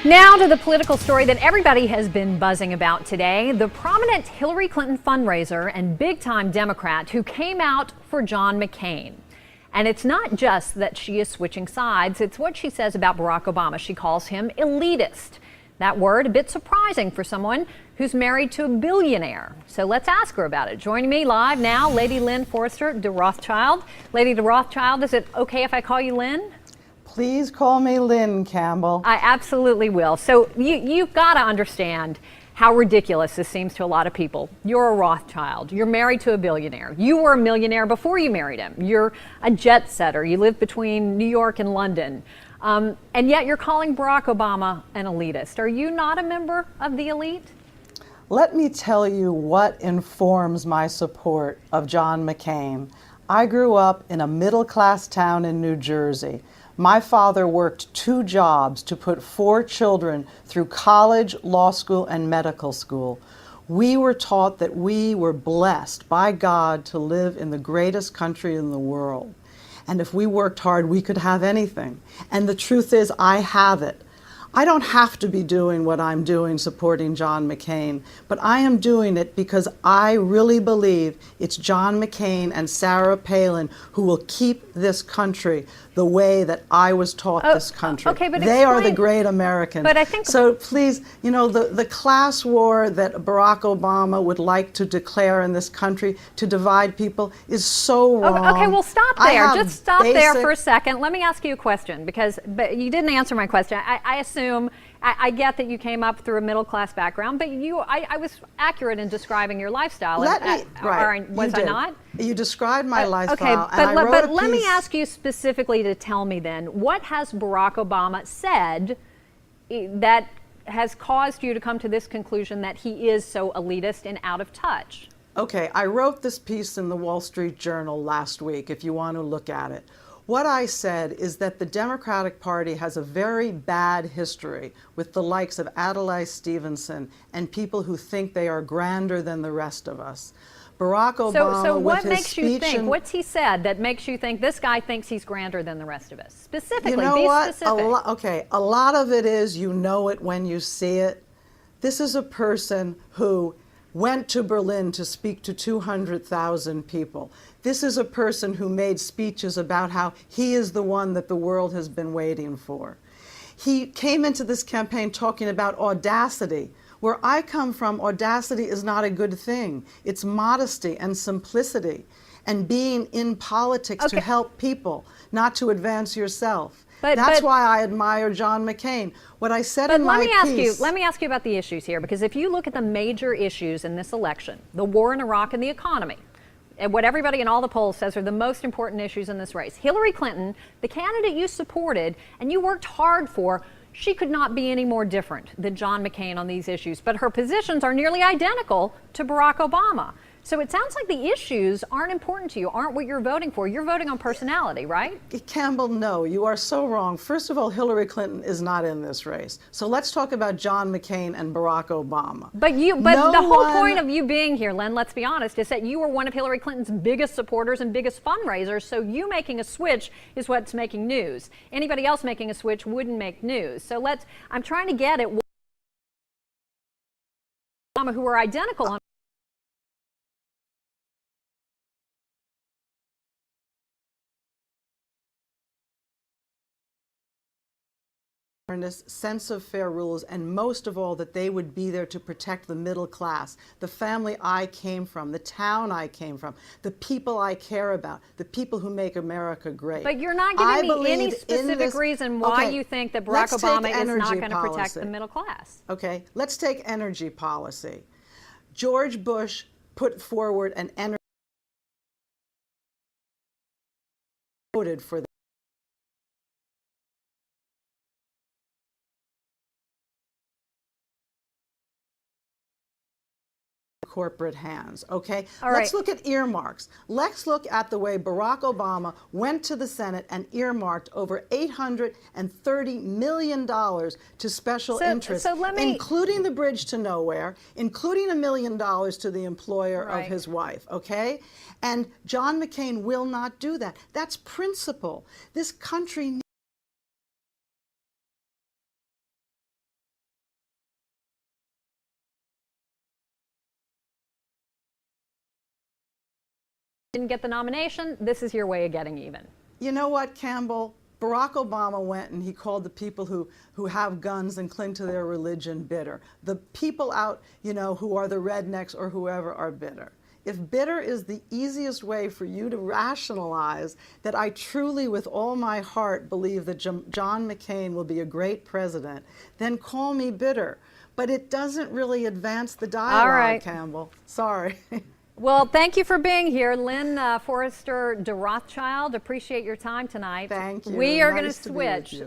Now to the political story that everybody has been buzzing about today. The prominent Hillary Clinton fundraiser and big-time Democrat who came out for John McCain. And it's not just that she is switching sides, it's what she says about Barack Obama. She calls him elitist. That word a bit surprising for someone who's married to a billionaire. So let's ask her about it. Joining me live now, Lady Lynn Forester de Rothschild. Lady de Rothschild, is it okay if I call you Lynn? Please call me Lynn, Campbell. I absolutely will. So you've got to understand how ridiculous this seems to a lot of people. You're a Rothschild. You're married to a billionaire. You were a millionaire before you married him. You're a jet setter. You live between New York and London. And yet you're calling Barack Obama an elitist. Are you not a member of the elite? Let me tell you what informs my support of John McCain. I grew up in a middle-class town in New Jersey. My father worked 2 jobs to put 4 children through college, law school, and medical school. We were taught that we were blessed by God to live in the greatest country in the world. And if we worked hard, we could have anything. And the truth is, I have it. I don't have to be doing what I'm doing supporting John McCain, but I am doing it because I really believe it's John McCain and Sarah Palin who will keep this country the way that I was taught this country. Okay, but they are the great Americans. But I think so please, you know, the class war that Barack Obama would like to declare in this country to divide people is so wrong. Okay, well, stop there. Just stop there for a second. Let me ask you a question, but you didn't answer my question. I assume, I get that you came up through a middle-class background, but I was accurate in describing your lifestyle. Was I not? You described my lifestyle. Okay, but let me ask you specifically to tell me then, what has Barack Obama said that has caused you to come to this conclusion that he is so elitist and out of touch? Okay, I wrote this piece in the Wall Street Journal last week, if you want to look at it. What I said is that the Democratic Party has a very bad history with the likes of Adlai Stevenson and people who think they are grander than the rest of us. Barack Obama, so what with his makes you think? What's he said that makes you think this guy thinks he's grander than the rest of us? Specifically, you know be what? specific. Okay, a lot of it is you know it when you see it. This is a person who went to Berlin to speak to 200,000 people. This is a person who made speeches about how he is the one that the world has been waiting for. He came into this campaign talking about audacity. Where I come from, audacity is not a good thing. It's modesty and simplicity and being in politics to help people, not to advance yourself. That's why I admire John McCain. What I said in my piece... Let me ask you about the issues here, because if you look at the major issues in this election, the war in Iraq and the economy, and what everybody in all the polls says are the most important issues in this race, Hillary Clinton, the candidate you supported and you worked hard for, she could not be any more different than John McCain on these issues, but her positions are nearly identical to Barack Obama. So it sounds like the issues aren't important to you, aren't what you're voting for. You're voting on personality, right? Campbell, no, you are so wrong. First of all, Hillary Clinton is not in this race. So let's talk about John McCain and Barack Obama. But the whole point of you being here, Lynn, let's be honest, is that you were one of Hillary Clinton's biggest supporters and biggest fundraisers. So you making a switch is what's making news. Anybody else making a switch wouldn't make news. So I'm trying to get at Obama, who are identical on sense of fair rules, and most of all that they would be there to protect the middle class, the family I came from, the town I came from, the people I care about, the people who make America great. But you're not giving me any specific reason why you think that Barack Obama is not going to protect the middle class. Okay, let's take energy policy. George Bush put forward an energy voted for corporate hands, okay? Let's look at earmarks. Let's look at the way Barack Obama went to the Senate and earmarked over $830 million to special interests, including the bridge to nowhere, including $1 million to the employer of his wife, okay? And John McCain will not do that. That's principle. This country Didn't get the nomination, this is your way of getting even. You know what, Campbell? Barack Obama went and he called the people who have guns and cling to their religion bitter. The people out, who are the rednecks or whoever are bitter. If bitter is the easiest way for you to rationalize that I truly, with all my heart, believe that John McCain will be a great president, then call me bitter. But it doesn't really advance the dialogue, all right, Campbell. Sorry. Well, thank you for being here, Lynn Forester de Rothschild. Appreciate your time tonight. Thank you. We are going Nice to switch.